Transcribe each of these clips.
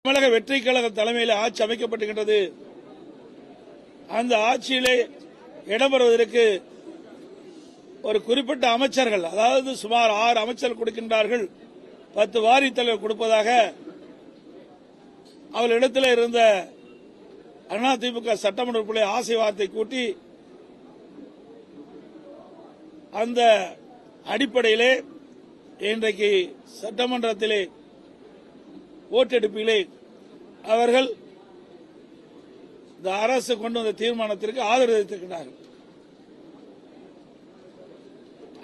தமிழக வெற்றி கழக தலைமையில் ஆட்சி அமைக்கப்பட்டுகின்றது. அந்த ஆட்சியிலே இடம்பெறுவதற்கு ஒரு குறிப்பிட்ட அமைச்சர்கள், அதாவது சுமார் 6 அமைச்சர்கள் கொடுக்கின்றார்கள், 10 வாரித் தலைவர் கொடுப்பதாக அவர்களிடத்தில் இருந்த அதிமுக சட்டமன்ற உறுப்பினர் ஆசை வார்த்தை கூட்டி அந்த அடிப்படையிலே இன்றைக்கு சட்டமன்றத்திலே ஓட்டெடுப்பிலே அவர்கள் இந்த அரசு கொண்டு வந்த தீர்மானத்திற்கு ஆதரவு தெரிவித்திருக்கிறார்கள்.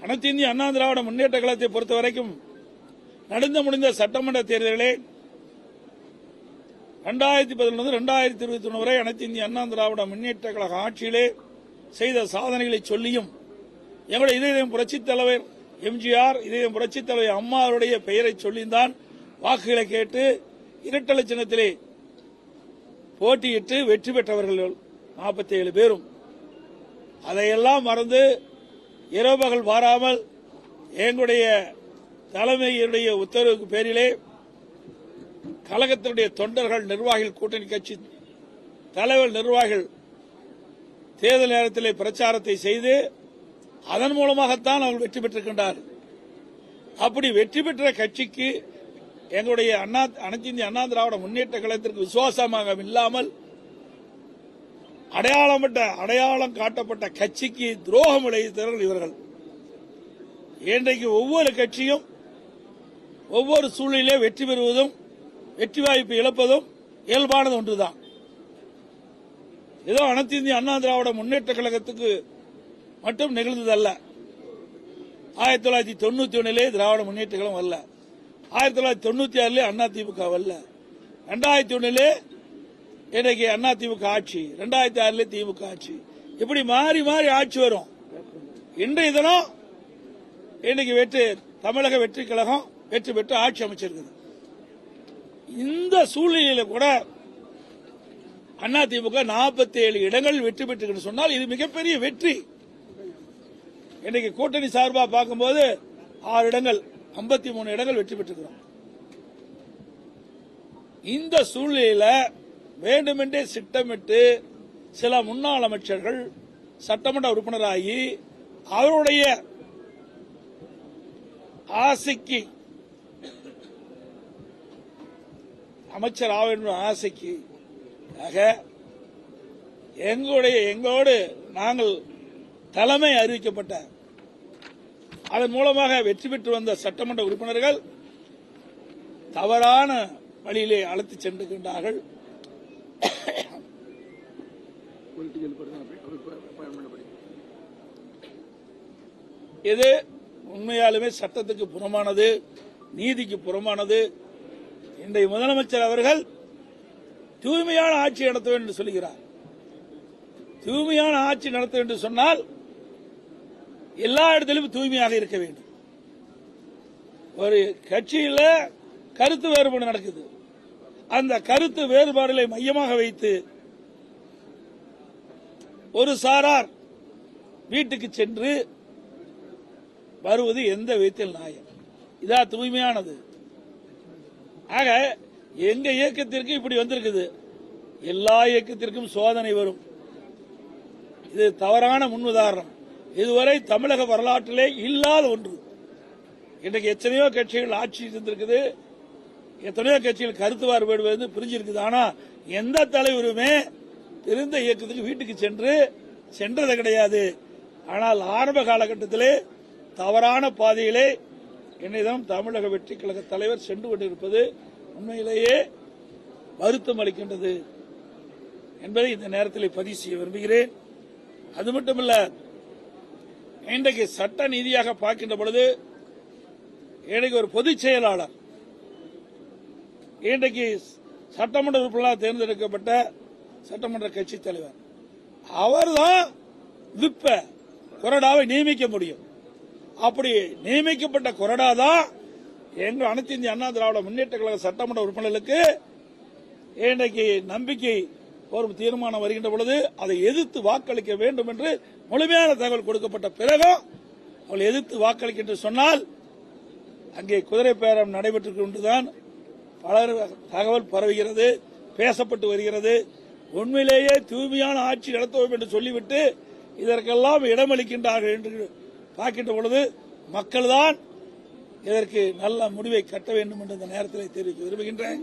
அனைத்து இந்திய அண்ணா திராவிட முன்னேற்ற கழகத்தை பொறுத்தவரைக்கும் நடந்து முடிந்த சட்டமன்ற தேர்தலிலே 2011 2021 வரை அனைத்து இந்திய அண்ணா திராவிட முன்னேற்ற கழக ஆட்சியிலே செய்த சாதனைகளை சொல்லியும் எங்களுடைய இதயம் புரட்சித் தலைவர் எம்ஜிஆர், இதயம் புரட்சித் தலைவர் அம்மா அவருடைய பெயரை சொல்லித்தான் வாக்குகளை கேட்டு இரட்டை சின்னத்திலே போட்டியிட்டு வெற்றி பெற்றவர்கள் 47 பேரும். அதையெல்லாம் மறந்து இரவு பகல் மாறாமல் எங்களுடைய தலைமையுடைய உத்தரவுக்கு பேரிலே கழகத்தினுடைய தொண்டர்கள், நிர்வாகிகள், கூட்டணி கட்சி தலைவர் நிர்வாகிகள் தேர்தல் நேரத்திலே பிரச்சாரத்தை செய்து அதன் மூலமாகத்தான் அவர்கள் வெற்றி பெற்றிருக்கின்றார்கள். அப்படி வெற்றி பெற்ற கட்சிக்கு எங்களுடைய அனைத்து இந்திய அண்ணா திராவிட முன்னேற்ற கழகத்திற்கு விசுவாசமாக இல்லாமல் அடையாளம் காட்டப்பட்ட கட்சிக்கு துரோகம் விளைவித்தவர்கள் இவர்கள். இன்றைக்கு ஒவ்வொரு கட்சியும் ஒவ்வொரு சூழ்நிலையிலே வெற்றி பெறுவதும் வெற்றி வாய்ப்பு இழப்பதும் இயல்பானது ஒன்றுதான். ஏதோ அனைத்து இந்திய அண்ணா திராவிட முன்னேற்ற கழகத்துக்கு மட்டும் நிகழ்ந்ததல்ல. 1991 திராவிட முன்னேற்ற கழகம் அல்ல, 1996 அதிமுக அல்ல, 2001 இன்றைக்கு அதிமுக ஆட்சி, 2006 திமுக ஆட்சி, இப்படி மாறி மாறி ஆட்சி வரும். இன்றைய தினம் இன்னைக்கு தமிழக வெற்றி கழகம் வெற்றி பெற்று ஆட்சி அமைச்சிருக்குது. இந்த சூழ்நிலையில கூட அதிமுக 47 இடங்கள் வெற்றி பெற்று சொன்னால் இது மிகப்பெரிய வெற்றி. இன்னைக்கு கூட்டணி சார்பாக பார்க்கும்போது 6 இடங்கள், 53 இடங்கள் வெற்றி பெற்றிருக்கிறோம். இந்த சூழ்நிலையில வேண்டுமென்றே திட்டமிட்டு சில முன்னாள் அமைச்சர்கள் சட்டமன்ற உறுப்பினராகி அவருடைய ஆசைக்கு, அமைச்சர் ஆக வேண்டும் ஆசைக்கு எங்களோடு நாங்கள் தலைமை அறிவிக்கப்பட்ட அதன் மூலமாக வெற்றி பெற்று வந்த சட்டமன்ற உறுப்பினர்கள் தவறான வழியிலே அழைத்து சென்றுகின்றார்கள். இது உண்மையாலுமே சட்டத்துக்கு புறமானது, நீதிக்கு புறமானது. இன்றைய முதலமைச்சர் அவர்கள் தூய்மையான ஆட்சி நடத்த வேண்டும் என்று சொல்கிறார். தூய்மையான ஆட்சி நடத்த வேண்டும் என்று சொன்னால் எல்லா இடத்திலும் தூய்மையாக இருக்க வேண்டும். ஒரு கட்சியில் கருத்து வேறுபாடு நடக்குது, அந்த கருத்து வேறுபாடுகளை மையமாக வைத்து ஒரு சாரார் வீட்டுக்கு சென்று வருவது எந்த விதத்தில் நியாயம்? இதா தூய்மையானது? ஆக எங்க இயக்கத்திற்கு இப்படி வந்திருக்குது, எல்லா இயக்கத்திற்கும் சோதனை வரும். இது தவறான முன்னுதாரணம். இதுவரை தமிழக வரலாற்றிலே இல்லாத ஒன்று. இன்றைக்கு எத்தனையோ கட்சிகள் ஆட்சி இருந்திருக்குது, எத்தனையோ கட்சிகள் கருத்து வேறுபாடு பிரிஞ்சிருக்குது. ஆனா எந்த தலைவருமே இருந்த இயக்கத்துக்கு வீட்டுக்கு சென்றது கிடையாது. ஆனால் ஆரம்ப காலகட்டத்திலே தவறான பாதையிலே என்னிடம் தமிழக வெற்றி கழக தலைவர் சென்று கொண்டிருப்பது உண்மையிலேயே வருத்தம் அளிக்கின்றது என்பதை இந்த நேரத்தில் பதிவு செய்ய விரும்புகிறேன். அது மட்டுமல்ல, இன்றைக்கு சட்ட நீதியாக பார்க்கின்ற பொழுது இன்றைக்கு ஒரு பொதுச் செயலாளர், இன்றைக்கு சட்டமன்ற உறுப்பினராக தேர்ந்தெடுக்கப்பட்ட சட்டமன்ற கட்சி தலைவர், அவர்தான் விப்ப கொறடாவை நியமிக்க முடியும். அப்படி நியமிக்கப்பட்ட கொறடா தான் எங்கள் அனைத்து இந்திய அண்ணா திராவிட முன்னேற்ற கழக சட்டமன்ற உறுப்பினர்களுக்கு இன்றைக்கு நம்பிக்கை ஒரு தீர்மானம் வருகின்ற பொழுது அதை எதிர்த்து வாக்களிக்க வேண்டும் என்று முழுமையான தகவல் கொடுக்கப்பட்ட பிறகும் அவர்கள் எதிர்த்து வாக்களிக்க என்று சொன்னால் அங்கே குதிரை பேரம் நடைபெற்றுக் கொண்டுதான் பலர் தகவல் பரவுகிறது, பேசப்பட்டு வருகிறது. உண்மையிலேயே தூய்மையான ஆட்சி நடத்துவோம் என்று சொல்லிவிட்டு இதற்கெல்லாம் இடமளிக்கின்றார்கள் என்று பார்க்கின்ற பொழுது மக்கள் தான் இதற்கு நல்ல முடிவை கட்ட வேண்டும் என்று இந்த நேரத்தில் தெரிவிக்க விரும்புகின்றேன்.